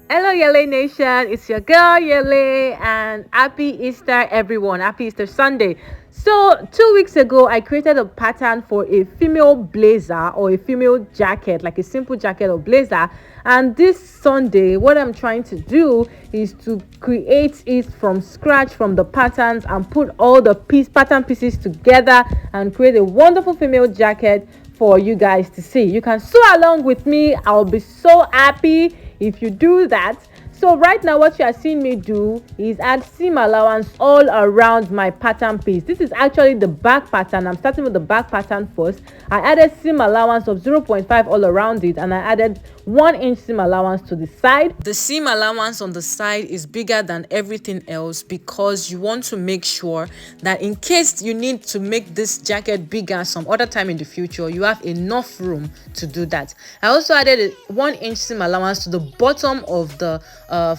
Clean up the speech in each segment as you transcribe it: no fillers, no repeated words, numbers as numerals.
Hello, Yele Nation. It's your girl Yele, and happy Easter, everyone. Happy Easter Sunday. So, 2 weeks ago, I created a pattern for a female blazer or a female jacket, like a simple jacket or blazer. And this Sunday, what I'm trying to do is to create it from scratch from the patterns and put all the pattern pieces together and create a wonderful female jacket for you guys to see. You can sew along with me. I'll be so happy if you do that. So right now what you are seeing me do is add seam allowance all around my pattern piece. This is actually the back pattern. I'm starting with the back pattern first. I added seam allowance of 0.5 all around it, and I added 1 inch seam allowance to the side. The seam allowance on the side is bigger than everything else because you want to make sure that in case you need to make this jacket bigger some other time in the future, you have enough room to do that. I also added a 1 inch seam allowance to the bottom of the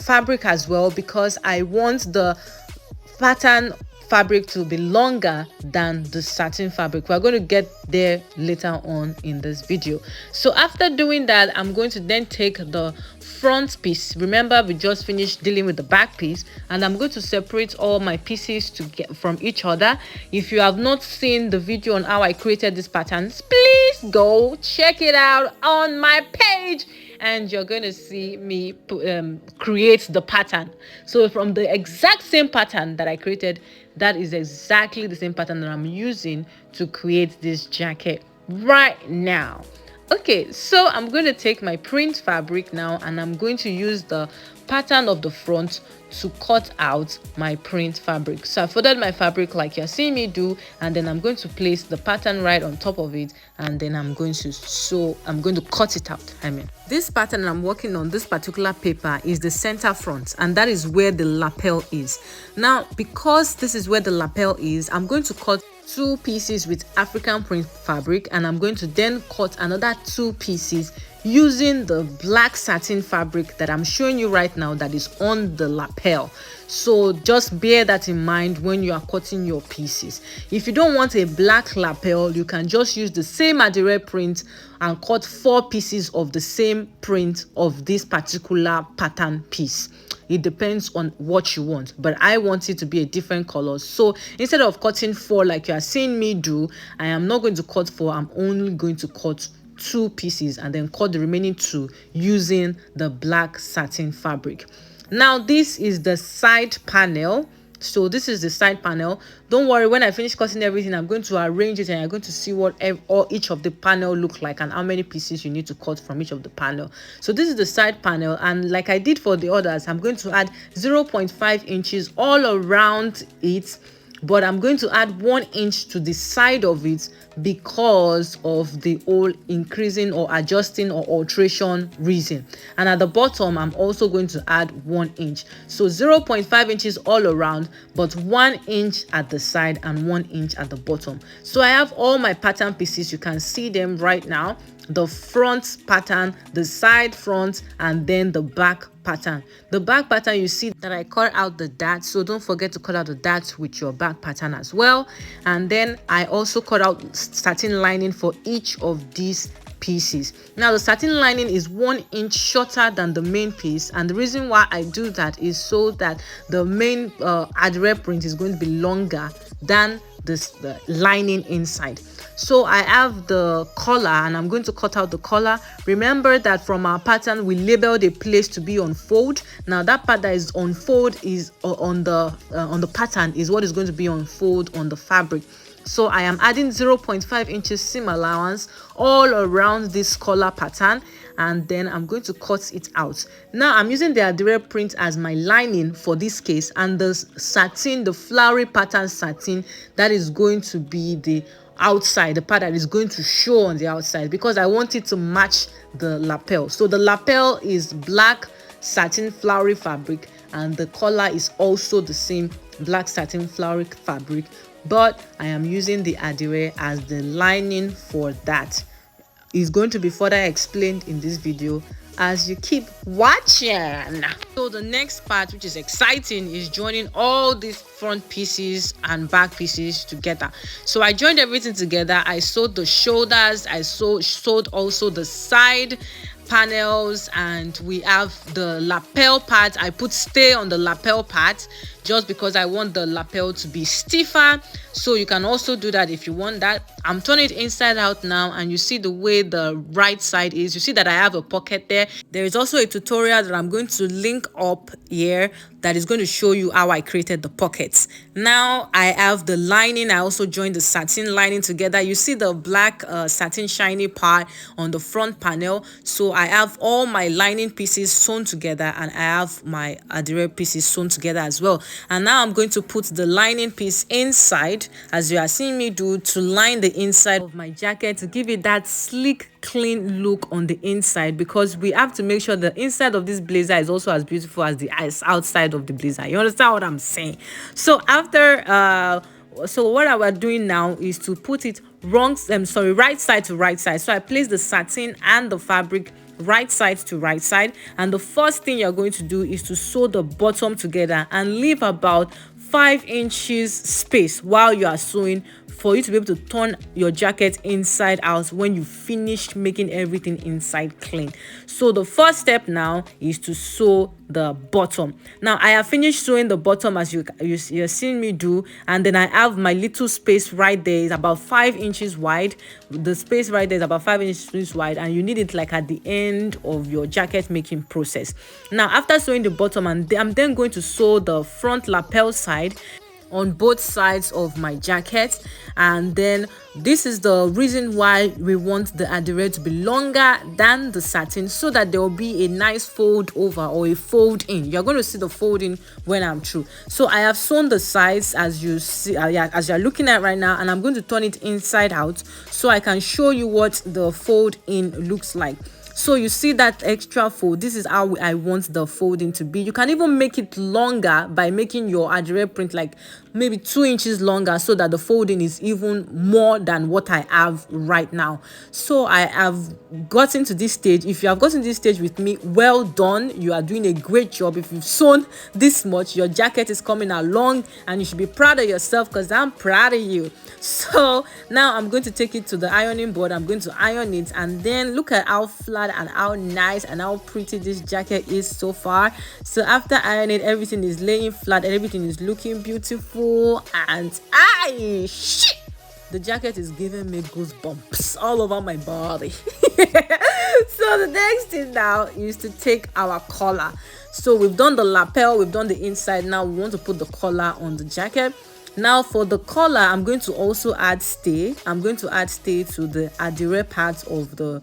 fabric as well, because I want the pattern fabric to be longer than the satin fabric. We're going to get there later on in this video. So after doing that, I'm going to then take the front piece. Remember, we just finished dealing with the back piece, and I'm going to separate all my pieces to get from each other. If you have not seen the video on how I created these patterns, please go check it out on my page, and you're going to see me create the pattern. So from the exact same pattern that I created, that is exactly the same pattern that I'm using to create this jacket right now. Okay, so I'm going to take my print fabric now, and I'm going to use the pattern of the front to cut out my print fabric. So I folded my fabric like you're seeing me do, and then I'm going to place the pattern right on top of it, and then I'm going to cut it out. This pattern I'm working on, this particular paper, is the center front, and that is where the lapel is. Now, because this is where the lapel is, I'm going to cut 2 pieces with African print fabric, and I'm going to then cut another 2 pieces using the black satin fabric that I'm showing you right now that is on the lapel. So just bear that in mind when you are cutting your pieces. If you don't want a black lapel, you can just use the same Adire print and cut 4 pieces of the same print of this particular pattern piece. It depends on what you want, but I want it to be a different color. So instead of cutting 4 like you are seeing me do, I am not going to cut 4. I'm only going to cut 2 pieces and then cut the remaining 2 using the black satin fabric. Now this is the side panel. So this is the side panel. Don't worry, when I finish cutting everything, I'm going to arrange it, and you're going to see what each of the panel look like and how many pieces you need to cut from each of the panel. So this is the side panel, and like I did for the others, I'm going to add 0.5 inches all around it, but I'm going to add 1 inch to the side of it because of the whole increasing or adjusting or alteration reason. And at the bottom, I'm also going to add 1 inch. So 0.5 inches all around, but 1 inch at the side and 1 inch at the bottom. So I have all my pattern pieces. You can see them right now. The front pattern, the side front, and then the back pattern. The back pattern, you see that I cut out the darts, so don't forget to cut out the darts with your back pattern as well. And then I also cut out satin lining for each of these pieces. Now the satin lining is 1 inch shorter than the main piece, and the reason why I do that is so that the main Adire print is going to be longer than the lining inside. So I have the collar, and I'm going to cut out the collar. Remember that from our pattern we labeled a place to be on fold. Now that part that is on fold is on the pattern is what is going to be on fold on the fabric. So I am adding 0.5 inches seam allowance all around this collar pattern, and then I'm going to cut it out. Now I'm using the Adire print as my lining for this case, and the satin, the flowery pattern satin, that is going to be the outside, the part that is going to show on the outside, because I want it to match the lapel. So the lapel is black satin flowery fabric, and the collar is also the same black satin flowery fabric, but I am using the Adire as the lining for that. It's going to be further explained in this video as you keep watching. So the next part, which is exciting, is joining all these front pieces and back pieces together. So I joined everything together. I sewed the shoulders, I sewed also the side panels, and we have the lapel part. I put stay on the lapel part just because I want the lapel to be stiffer. So you can also do that if you want that. I'm turning it inside out now, and you see the way the right side is. You see that I have a pocket there. There is also a tutorial that I'm going to link up here that is going to show you how I created the pockets. Now I have the lining. I also joined the satin lining together. You see the black satin shiny part on the front panel. So I have all my lining pieces sewn together, and I have my adire pieces sewn together as well. And now I'm going to put the lining piece inside, as you are seeing me do, to line the inside of my jacket to give it that sleek, clean look on the inside, because we have to make sure the inside of this blazer is also as beautiful as the outside of the blazer. You understand what I'm saying? So after so what I was doing now is to put it right side to right side. So I place the satin and the fabric right side to right side, and the first thing you're going to do is to sew the bottom together and leave about 5 inches space while you are sewing, for you to be able to turn your jacket inside out when you finish making everything inside clean. So the first step now is to sew the bottom. Now I have finished sewing the bottom, as you're seeing me do, and then I have my little space right there. It's about 5 inches wide. The space right there is about 5 inches wide, and you need it like at the end of your jacket making process. Now after sewing the bottom, I'm then going to sew the front lapel side on both sides of my jacket. And then this is the reason why we want the adire to be longer than the satin, so that there will be a nice fold over or a fold in. You're going to see the folding when I'm through. So I have sewn the sides, as you see, as you're looking at right now, and I'm going to turn it inside out so I can show you what the fold in looks like. So you see that extra fold, this is how I want the folding to be. You can even make it longer by making your adire print like maybe 2 inches longer, so that the folding is even more than what I have right now. So I have gotten to this stage. If you have gotten to this stage with me, well done. You are doing a great job. If you've sewn this much, your jacket is coming along, and you should be proud of yourself, because I'm proud of you. So now I'm going to take it to the ironing board. I'm going to iron it, and then look at how flat and how nice and how pretty this jacket is so far. So after ironing, everything is laying flat and everything is looking beautiful, and the jacket is giving me goosebumps all over my body. So the next thing now is to take our collar. So we've done the lapel, we've done the inside. Now we want to put the collar on the jacket. Now for the collar, I'm going to also add stay. I'm going to add stay to the adire part of the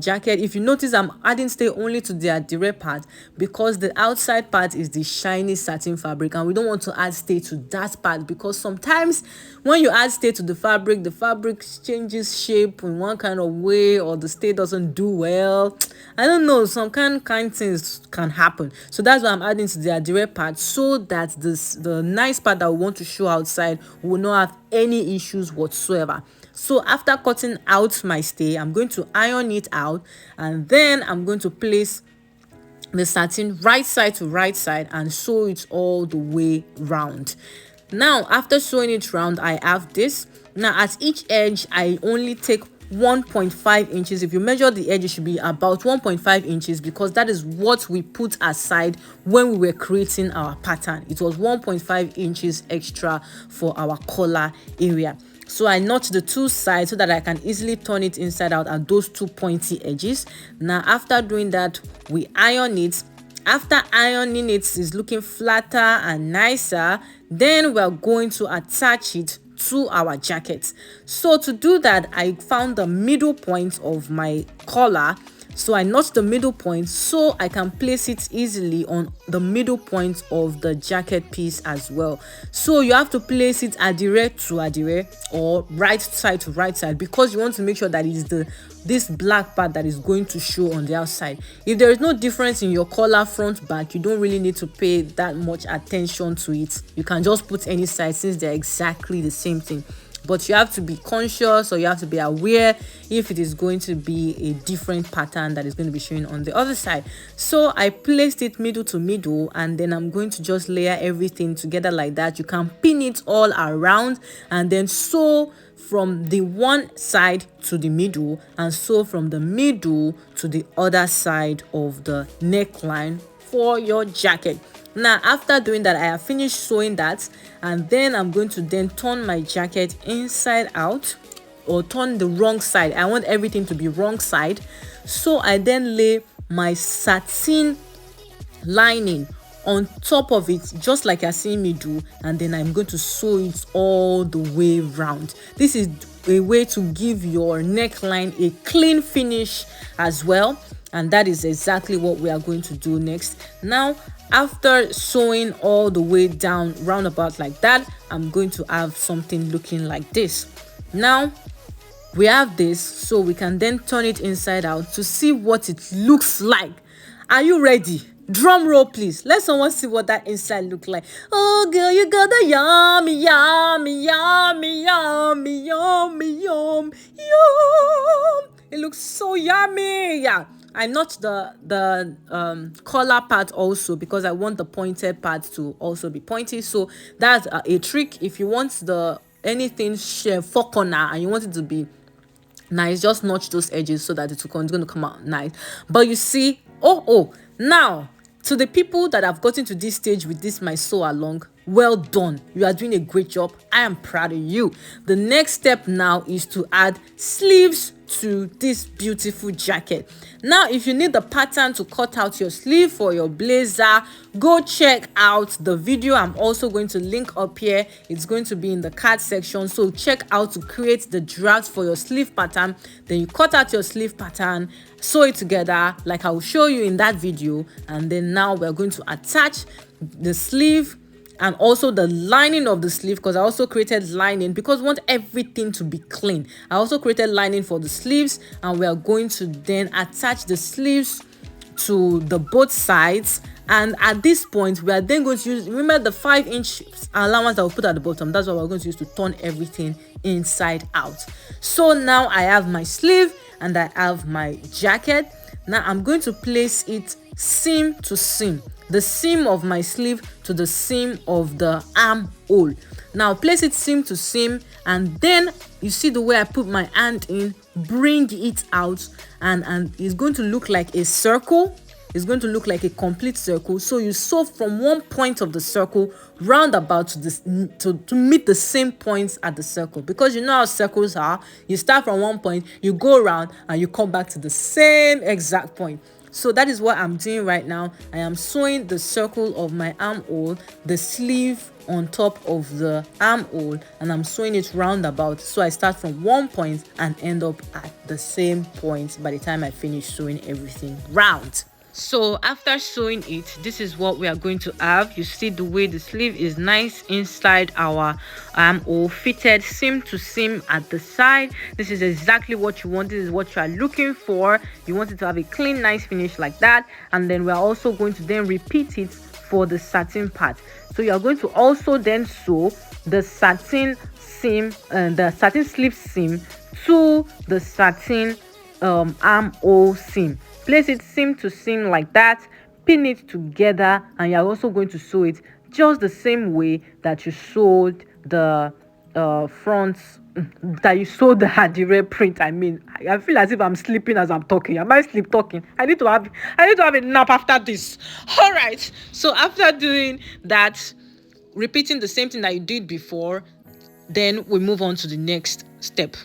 jacket. If you notice, I'm adding stay only to the adire part because the outside part is the shiny satin fabric, and we don't want to add stay to that part, because sometimes when you add stay to the fabric changes shape in one kind of way, or the stay doesn't do well. I don't know, some kind things can happen. So that's why I'm adding to the adire part, so that the nice part that we want to show outside will not have any issues whatsoever. So after cutting out my stay, I'm going to iron it out, and then I'm going to place the satin right side to right side and sew it all the way round. Now after sewing it round, I have this. Now at each edge, I only take 1.5 inches. If you measure the edge, it should be about 1.5 inches, because that is what we put aside when we were creating our pattern. It was 1.5 inches extra for our collar area. So I notch the two sides so that I can easily turn it inside out at those two pointy edges. Now after doing that, we iron it. After ironing it, is looking flatter and nicer, then we're going to attach it to our jacket. So to do that, I found the middle point of my collar. So I notched the middle point so I can place it easily on the middle point of the jacket piece as well. So you have to place it adire to adire or right side to right side, because you want to make sure that it's this black part that is going to show on the outside. If there is no difference in your collar front back, you don't really need to pay that much attention to it. You can just put any side since they're exactly the same thing. But you have to be conscious, or you have to be aware if it is going to be a different pattern that is going to be showing on the other side. So I placed it middle to middle, and then I'm going to just layer everything together like that. You can pin it all around and then sew from the one side to the middle and sew from the middle to the other side of the neckline for your jacket. Now after doing that, I have finished sewing that, and then I'm going to then turn my jacket inside out, or turn the wrong side. I want everything to be wrong side. So I then lay my satin lining on top of it, just like you're seeing me do, and then I'm going to sew it all the way round. This is a way to give your neckline a clean finish as well, and that is exactly what we are going to do next. Now after sewing all the way down roundabout like that, I'm going to have something looking like this. Now we have this, so we can then turn it inside out to see what it looks like. Are you ready? Drum roll please. Let someone see what that inside look like. Oh girl, you got the yummy, yummy, yummy, yummy, yummy, yum, yum. It looks so yummy. Yeah, I notched the collar part also because I want the pointed part to also be pointy. So that's a trick. If you want the anything four corner and you want it to be nice, just notch those edges so that it's going to come out nice. But you see, now to the people that have gotten to this stage with this my sew along, well done, you are doing a great job. I am proud of you. The next step now is to add sleeves to this beautiful jacket. Now if you need the pattern to cut out your sleeve for your blazer, go check out the video. I'm also going to link up here. It's going to be in the card section, so check out to create the draft for your sleeve pattern. Then you cut out your sleeve pattern, sew it together like I will show you in that video, and then now we're going to attach the sleeve and also the lining of the sleeve, because I also created lining because I want everything to be clean. I also created lining for the sleeves, and we are going to then attach the sleeves to the both sides. And at this point we are then going to use, remember the 5-inch allowance that we put at the bottom, that's what we're going to use to turn everything inside out. So now I have my sleeve and I have my jacket. Now I'm going to place it seam to seam, the seam of my sleeve to the seam of the armhole. Now place it seam to seam, and then you see the way I put my hand in, bring it out, and it's going to look like a circle. It's going to look like a complete circle. So you sew from one point of the circle round about to this to meet the same points at the circle, because you know how circles are. You start from one point, you go around, and you come back to the same exact point. So that is what I'm doing right now. I am sewing the circle of my armhole, the sleeve on top of the armhole, and I'm sewing it roundabout. So I start from one point and end up at the same point by the time I finish sewing everything round. So after sewing it, this is what we are going to have. You see the way the sleeve is nice inside our armhole, fitted seam to seam at the side. This is exactly what you want. This is what you are looking for. You want it to have a clean, nice finish like that. And then we are also going to then repeat it for the satin part. So you are going to also then sew the satin seam and the satin sleeve seam to the satin armhole seam. Place it seam to seam like that, pin it together, and you're also going to sew it just the same way that you sewed the front, that you sewed the hadire print. I mean, I feel as if I'm sleeping as I'm talking. Am I sleep talking? I need to have a nap after this. All right. So after doing that, repeating the same thing that you did before, then we move on to the next step.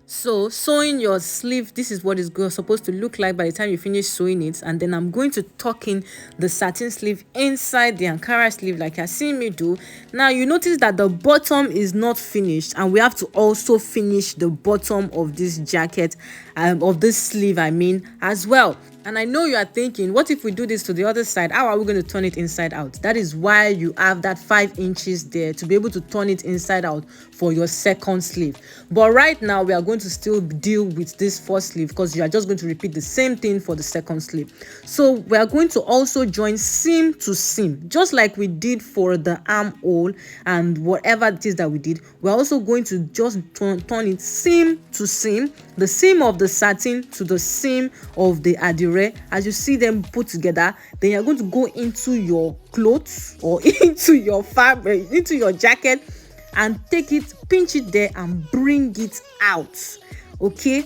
So sewing your sleeve, this is what it's supposed to look like by the time you finish sewing it. And then I'm going to tuck in the satin sleeve inside the Ankara sleeve like you're seeing me do. Now you notice that the bottom is not finished, and we have to also finish the bottom of this jacket, of this sleeve I mean, as well. And I know you are thinking, what if we do this to the other side? How are we going to turn it inside out? That is why you have that 5 inches there, to be able to turn it inside out for your second sleeve. But right now we are going to still deal with this first sleeve, because you are just going to repeat the same thing for the second sleeve. So we are going to also join seam to seam, just like we did for the armhole and whatever it is that we did. We're also going to just turn it seam to seam, the seam of the satin to the seam of the adire adire. As you see them put together, then you're going to go into your clothes or into your fabric, into your jacket, and take it, pinch it there and bring it out. Okay,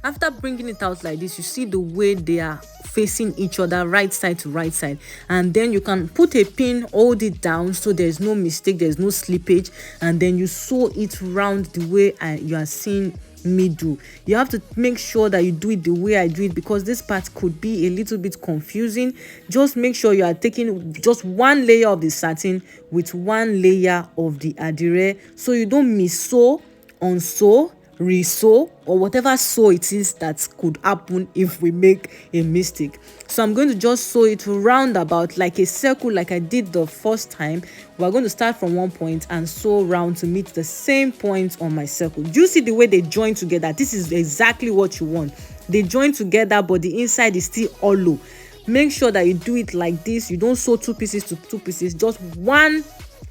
after bringing it out like this, you see the way they are facing each other, right side to right side, and then you can put a pin, hold it down so there's no mistake, there's no slippage, and then you sew it round the way you are seeing me do. You have to make sure that you do it the way I do it, because this part could be a little bit confusing. Just make sure you are taking just one layer of the satin with one layer of the adire, so you don't mis-sew, unsew, re-sew, or whatever sew it is that could happen if we make a mistake. So I'm going to just sew it round about like a circle, like I did the first time. We're going to start from one point and sew round to meet the same point on my circle. Do you see the way they join together? This is exactly what you want. They join together, but the inside is still hollow. Make sure that you do it like this. You don't sew two pieces to two pieces, just one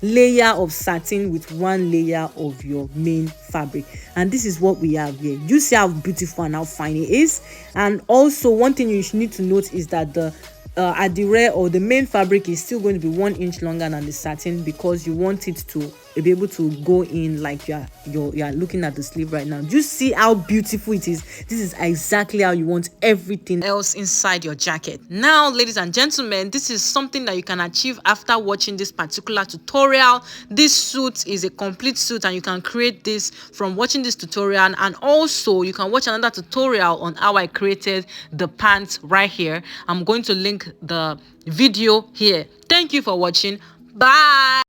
layer of satin with one layer of your main fabric, and this is what we have here. You see how beautiful and how fine it is. And also, one thing you need to note is that the adire or the main fabric is still going to be 1 inch longer than the satin, because you want it to be able to go in like you are looking at the sleeve right now. Do you see how beautiful it is? This is exactly how you want everything else inside your jacket. Now, ladies and gentlemen, this is something that you can achieve after watching this particular tutorial. This suit is a complete suit, and you can create this from watching this tutorial. And also, you can watch another tutorial on how I created the pants right here. I'm going to link the video here. Thank you for watching. Bye.